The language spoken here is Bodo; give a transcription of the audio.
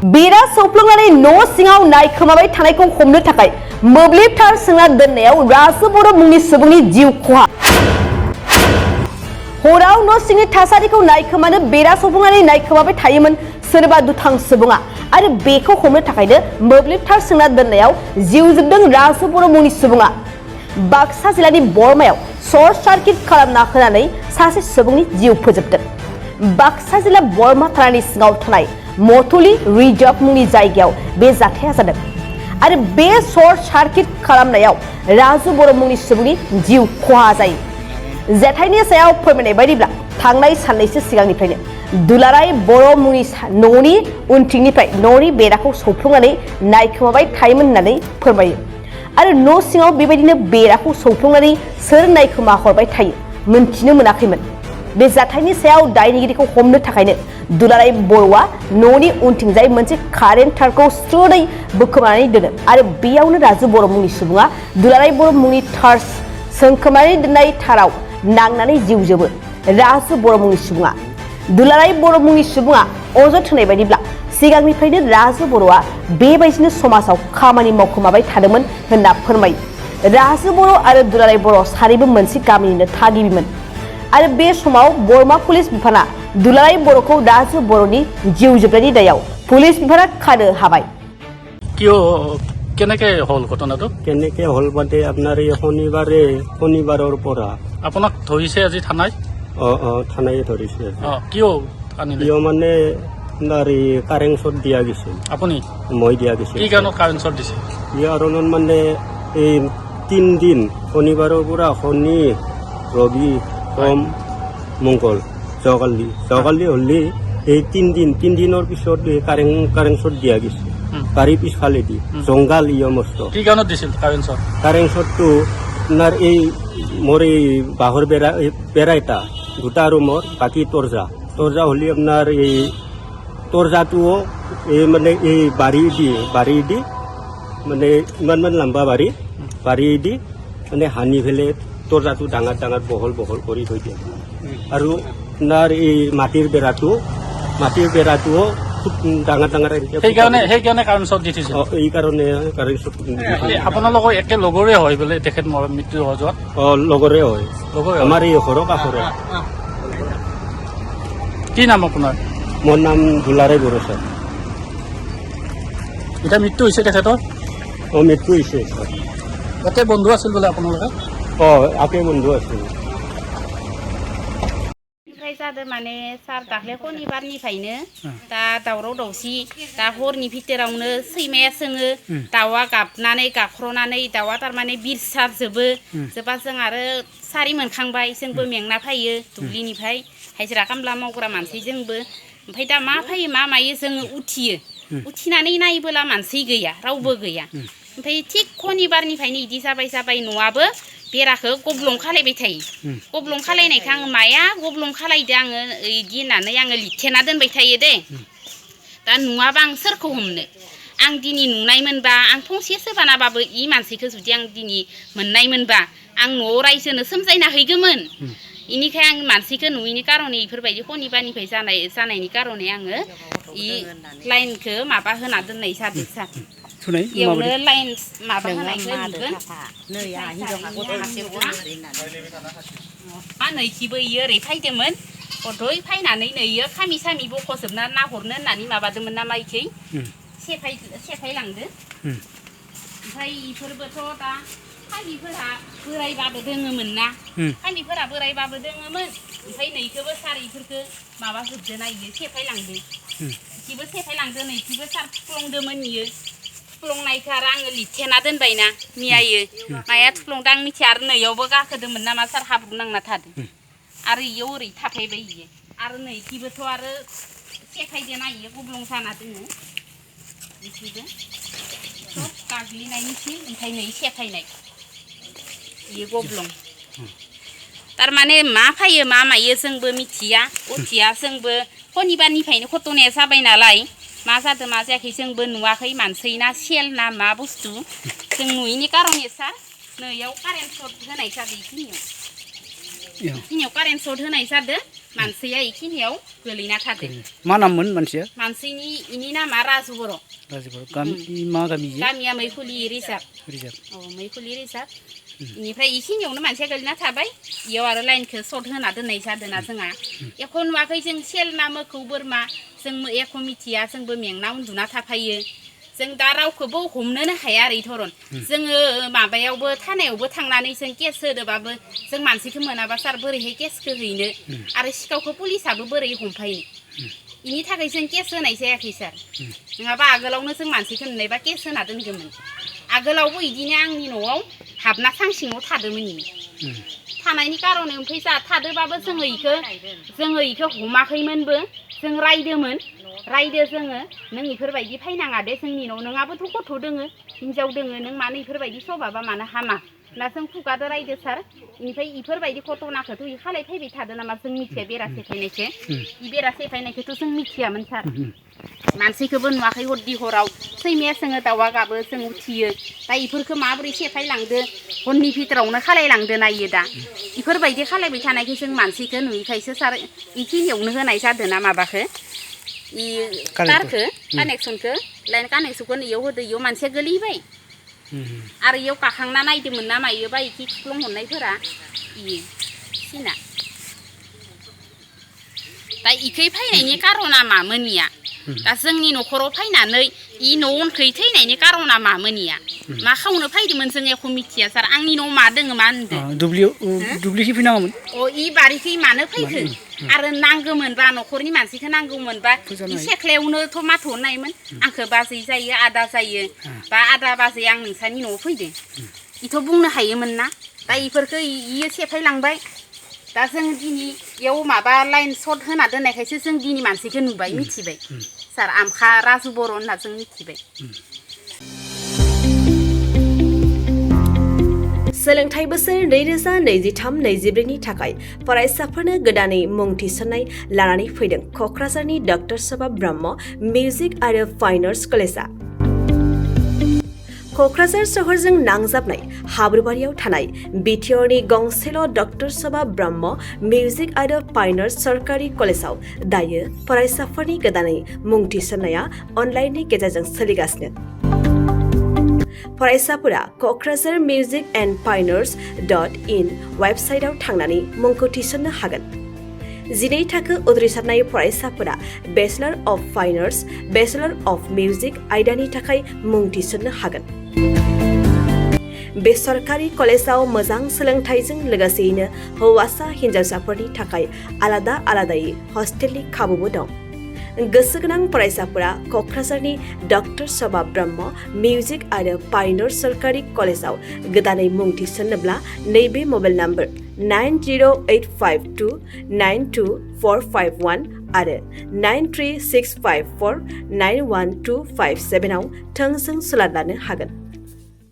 बेरा सौफ्लंनानै न' सिङाव नायखोमाबाय थानायखौ हमनो थाखाय मोब्लिब थार सोंना दोननायाव राजु बर' मुंनि सुबुंनि जिउ खहा। हराव न' सिंनि थासारिखौ नायखोमानो बेरा सौफ्लंनानै नायखोमाबाय थायोमोन सोरबा दुथां सुबुङा आरो बेखौ हमनो थाखायनो मोब्लिब थार सोंना दोननायाव जिउ जोबदों राजु बर' मुंनि सुबुङा। बाक्सा जिल्लानि बरमायाव सर्ट सार्किट खालामना होनानै सासे सुबुंनि जिउ फोजोबदों। बाक्सा जिल्ला बरमा थानानि सिङाव थानाय मथुलि रिजार्भ मुंनि जायगायाव बे जाथाया जादों आरो बे सर्ट सार्किट खालामनायाव राजु बर' मुंनि सुबुंनि जिउ खहा जायो। जाथायनि सायाव फोरमायनाय बायदिब्ला थांनाय साननैसो सिगांनिफ्रायनो दुलाराय बर' मुंनि न'नि उनथिंनिफ्राय न'नि बेराखौ सौफ्लंनानै नायखोमाबाय थायोमोन होननानै फोरमायो आरो न' सिङाव बेबायदिनो बेराखौ सौफ्लंनानै सोर नायखोमा हरबाय थायो मोनथिनो मोनाखैमोन। बे जाथायनि सायाव दायनिगिरिखौ हमनो थाखायनो दुलाराय बर'आ न'नि उनथिंजाय मोनसे कारेन्ट थारखौ स्रोदै बोखोमानानै दोनो आरो बेयावनो राजु बर' मुंनि सुबुङा दुलाराय बर' मुंनि थार सोंखोमानानै दोननाय थाराव नांनानै जिउ जोबो। राजु बर' मुंनि सुबुङा दुलाराय बर' मुंनि सुबुङा अजद होनाय बायदिब्ला सिगांनिफ्रायनो राजु बर'आ बेबायदिनो समाजाव खामानि मावखोमाबाय थादोंमोन होनना फोरमायो। राजु बर' आरो दुलाराय बर' सानैबो मोनसे गामिनिनो थागिबिमोन आरो बे समाव बरमा पुलिस बिफाना दुलाराय बर'खौ राजु बर'नि जिउ जोबनायनि दायाव पुलिस बिफाना खानो हाबाय। কেনেকে হল ঘটনাটো? কেনেকে হল মানে আপনার এই শনিবাৰৰ পৰা আপোনাক ধৰিছে আজি থানায়? থানায় ধৰিছে। কিয় আনিলে? কিয় মানে আপোনাৰ এই কাৰেণ্ট শ্বট দিয়া গৈছিল। আপুনি? মই দিয়া গৈছিল। কি কাৰণত কাৰেণ্ট শ্বট দিছে? এই কাৰণত মানে এই 3 দিন শনিবাৰৰ পৰা শনি ৰবি সোম মংগল যোৱাকালি হ'লে এই 3 দিনৰ পিছত কাৰেণ্ট শ্বট দিয়া গৈছে। বাৰী পিছফালে দি জংঘল মস্ত। কি কাৰণত দিছিল কাৰেণ্ট শ্বট? কাৰেণ্ট শ্বটটো আপোনাৰ এই মোৰ এই বাঁহৰ বেৰা এটা দুটা ৰুমৰ বাকী তৰ্জা হ'লে আপোনাৰ এই তৰ্জাটোও এই মানে এই বাৰী দি মানে ইমান লম্বা বাৰী দি মানে সানি পেলাই তৰ্জাটো ডাঙৰ বহল কৰি থৈ দিয়ে আৰু আপোনাৰ এই মাটিৰ বেৰাটোও খুব ডাঙৰ সেইকাৰণে কাৰেণ্ট শ্বট দি থৈছিল? এই কাৰণে কাৰেণ্ট শ্বট। আপোনালোকৰ একে লগৰে হয় বোলে তেখেত মৃত্যু হোৱা যোৱা? লগৰে হয়, আমাৰ এই ঘৰৰ কাষৰে। কি নাম আপোনাৰ? মোৰ নাম দুলাৰায় বড়ো ছাৰ। এতিয়া মৃত্যু হৈছে তেখেতৰ? মৃত্যু হৈছে ছাৰ। ইয়াতে বন্ধু আছিল বোলে আপোনালোকে? আপে বন্ধু আছিল। जादों माने सार दाख्लै शनिबारनिफ्रायनो दा दावराव दावसि दा हरनि भितरावनो सैमाया सोङो दाउआ गाबनानै गाख्र'नानै दाउआ थारमाने बिरसारजोबो जोबा जों आरो सारि मोनखांबाय जोंबो मेंना फैयो दुब्लिनिफ्राय हाजिरा खामला मावग्रा मानसि जोंबो ओमफ्राय दा मा फैयो मा मायो जोङो उथिनानै नायबोला मानसि गैया रावबो गैया ओमफ्राय थिग शनिबारनिफ्रायनो इदि जाबाय न'आबो बेराखौ गब्लं खालायबाय थायो। गब्लं खालायनायखौ आङो माया गब्लं खालायदो आङो इदि होननानै आङो लिरथेना दोनबाय थायो दे। दा नुवाबा आं सोरखौ हमनो? आं दिनै नुनायमोनबा आं फंसे सोबानाबाबो इ मानसिखौ जुदि आं दिनै मोननायमोनबा आं न'आव रायजोनो सोमजायना हैगौमोन। इनिखाय आं मानसिखौ नुयैनि कारणे इफोरबायदि शनिबारनिफ्राय जानायनि कारणे आङो इ लाइनखौ माबा होना दोननाय जादों सार। इयावनो लाइन माबा होनायखौ नुगोन। नैखिबो इयो ओरै फैदोंमोन हरदय फैनानै नै इयो खामि सामि बख'जोबना नाहरनो होननानै माबादोंमोन ना माइखै सेफायलांदो। ओमफ्राय इफोरबोथ' दा खामिफोरा बोरायबाबो दोङोमोन ना खामिफोरा बोरायबाबो दोङोमोन ओमफ्राय नैखौबो सार इफोरखौ माबाजोबदो ना इयो सेफायलांदो। इखिबो सेफायलांदो नैखिबो सार थुफ्लंदोंमोन इयो। थुफ्लंनायखौ आरो आङो लिरथेना दोनबायना मियायो माया थुफ्लंदों आं मिथिया आरो नैयावबो गाखोदोंमोन नामा सार हाब्रु नांना थादों आरो इयाव ओरै थाफैबाय इयो आरो नैखिबोथ' आरो सेफायदोना इयो गब्लं जाना दोङो इखिबो सब गाग्लिनायनिसै ओमफ्राय नै सेफायनाय इयो गब्लं थारमाने मा फैयो मा मायो जोंबो मिथिया उथिया जोंबो शनिबारनिफ्रायनो घटनाया जाबाय नालाय मा जादों मा जायाखै जोंबो नुवाखै मानसि ना सेल ना मा बुस्थु जों नुयैनि कारणे सार नैयाव कारेन्ट सर्ट होनाय जादों इखिनियाव कारेन्ट सर्ट होनाय जादों मानसिया इखिनियाव गोलैना थादों मा नाममोन मानसिया मानसिनि इनि नामा राजु बर' राजिबर गामि मा गामि गामिया मैखुलि रिजार्भ रिजार्भ मैखुलि रिजार्भ इनिफ्राय इखिनियावनो मानसिया गोलैना थाबाय इयाव आरो लाइनखौ सर्ट होना दोननाय जादोंना जोंहा एख' नुवाखै जों सेलना मोखौ बोरमा जों एख' मिथिया जोंबो मेंना उन्दुना थाफायो जों दा रावखौबो हमनोनो हाया आरो धरन जोङो माबायावबो थानायावबो थांनानै जों केस होदोबाबो जों मानसिखौ मोनाबा सार बोरैहाय केसखौ हैनो आरो सिखावखौ पुलिसाबो बोरै हमफायनो इनि थाखाय जों केस होनाय जायाखै सार नङाबा आगोलावनो जों मानसिखौ नुनायबा केस होना दोनगौमोन आगोलावबो इदिनो आंनि न'आव हाबना सां सिङाव थादोंमोन इनो थानायनि कारने ओमफ्राय जा थादोबाबो जोङो इखौ हमाखैमोनबो जों रायदो जोङो नों इफोरबायदि फैनाङा दे जोंनि न' नोंहाबोथ' गथ' दोङो हिनजाव दोङो नों मानो इफोरबायदि सभाबा मानो हामा ना जों खुगादो रायदो सार इनिफ्राय इफोरबायदि घटनाखौथ' इ खालाय फैबाय थादो नामा जों मिथिया बेरा सेफायनायखौ इ बेरा सेफायनायखौथ' जों मिथियामोन सार मानसिखौबो नुवाखै हरदि हराव सैमाया सोङो दाउआ गाबो जों उथियो दा इफोरखौ माबोरै सेफायलांदो हरनि भितरावनो खालायलांदो नायो दा इफोरबायदि खालायबाय थानायखौ जों मानसिखौ नुयिखायसो सार इखिनियावनो होनाय जादों ना माबाखौ इ तारखौ कानेक्सनखौ लाइन कानेक्सनखौ इयाव होदो इयाव मानसिया गोलैबाय आरो इयाव गाखांना नायदोंमोन ना मायोबा इखि खुख्लं हरनायफोरा इयो सिना दा इखै फैनायनि कारना मामोनिया दा जोंनि न'खराव फैनानै इ न' उनखै थैनायनि कारना मामोनिया मा खावनो फैदोंमोन जों एख' मिथिया सार आंनि न'आव मा दोङो मा होनदों दुब्लिखि फैनाङामोन इ बारिखै मानो फैखो आरो नांगौमोनबा न'खरनि मानसिखौ नांगौमोनबा इ सेख्लायावनोथ' माथहरनायमोन आंखौ बाजै जायो आदा जायो बा आदा बाजै आं नोंसानि न'आव फैदों इथ' बुंनो हायोमोन ना दा इफोरखौ इयो सेफायलांबाय दा जों दिनै इयाव माबा लाइन सर्ट होना दोननायखायसो जों दिनै मानसिखौ नुबाय मिथिबाय सार आमखा राजु बर' होनना जों मिथिबाय सोलोंथाइ बोसोर 2023-24 नि थाखाय फरायसाफोरनो गोदानै मुं थिसननाय लानानै फैदों क'क्राझारनि डक्टर सभा ब्रह्म मिउजिक आरो फाइन आर्ट्स कलेजआ क'क्राझार सहरजों नांजाबनाय हाब्रुबारियाव थानाय बिटिआरनि गंसेल' डक्टर सभा ब्रह्म मिउजिक आरो फाइन आर्ट्स सरकारि कलेजाव दायो फरायसाफोरनि गोदानै मुं थिसननाया अनलाइननि गेजेरजों सोलिगासिनो फरायसाफोरा क'क्राझार मिउजिक एन्ड फाइन आर्ट्स.in वेबसाइटआव थांनानै मुंखौ थिसननो हागोन 12 थाखो उद्रिसारनाय फरायसाफोरा bachelor of fine arts bachelor of music आयदानि थाखाय मुं थिसननो हागोन बे सरकारि कलेजाव मोजां सोलोंथाइजों लोगोसेयैनो हौवासा हिन्जावसाफोरनि थाखाय आलादा आलादायै हस्टेलनि खाबुबो दं गोसो गोनां फरायसाफोरा क'क्राझारनि डक्टर सभा ब्रह्म मिउजिक आरो फाइन आर्ट्स सरकारि कलेजाव गोदानै मुं थिसन्नोब्ला नैबे मबाइल नाम्बार 9085292451 आरो 93654912557 आव थोंजों सुलाद लानो हागोन